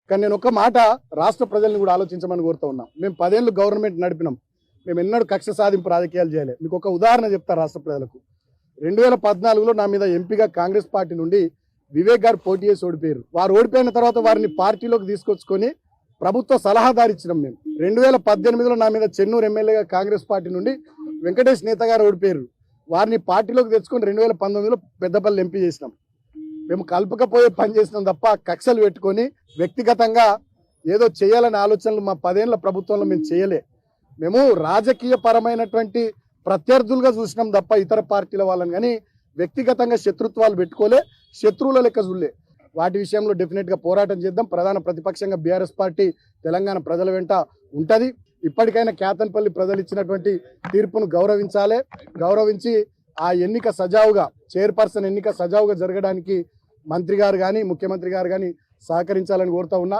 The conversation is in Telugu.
కానీ నేను ఒక మాట రాష్ట్ర ప్రజల్ని కూడా ఆలోచించమని కోరుతా ఉన్నాం. మేము 10 ఏళ్ళు గవర్నమెంట్ నడిపినాం. మేము ఎన్నడూ కక్ష సాధింపు రాజకీయాలు చేయలేదు. మీకు ఒక ఉదాహరణ చెప్తా రాష్ట్ర ప్రజలకు. 2014లో నా మీద ఎంపీగా కాంగ్రెస్ పార్టీ నుండి వివేక్ గారు పోటీ చేసి ఓడిపోయారు. వారు ఓడిపోయిన తర్వాత వారిని పార్టీలోకి తీసుకొచ్చుకొని ప్రభుత్వ సలహాదారు ఇచ్చినాం మేము. 2018లో నా మీద చెన్నూరు ఎమ్మెల్యేగా కాంగ్రెస్ పార్టీ నుండి వెంకటేష్ నేత గారు ఓడిపోయారు. వారిని పార్టీలోకి తెచ్చుకొని 2019లో పెద్దపల్లి ఎంపీ చేసినాం. మేము కలుపుకపోయే పని చేసినాం తప్ప కక్షలు పెట్టుకొని వ్యక్తిగతంగా ఏదో చేయాలనే ఆలోచనలు మా 10 ఏళ్ల ప్రభుత్వంలో మేము చేయలే. మేము రాజకీయ పరమైనటువంటి ప్రత్యర్థులుగా చూసినాం తప్ప ఇతర పార్టీల వాళ్ళని కానీ వ్యక్తిగతంగా శత్రుత్వాలు పెట్టుకోలే, శత్రువుల లెక్క చూడలే. వాటి విషయంలో డెఫినెట్గా పోరాటం చేద్దాం. ప్రధాన ప్రతిపక్షంగా బీఆర్ఎస్ పార్టీ తెలంగాణ ప్రజల వెంట ఉంటుంది. ఇప్పటికైనా కేతన్పల్లి ప్రజలు ఇచ్చినటువంటి తీర్పును గౌరవించి ఆ ఎన్నిక సజావుగా, చైర్పర్సన్ ఎన్నిక సజావుగా జరగడానికి మంత్రి గారు కానీ ముఖ్యమంత్రి గారు కానీ సహకరించాలని కోరుతా ఉన్నా.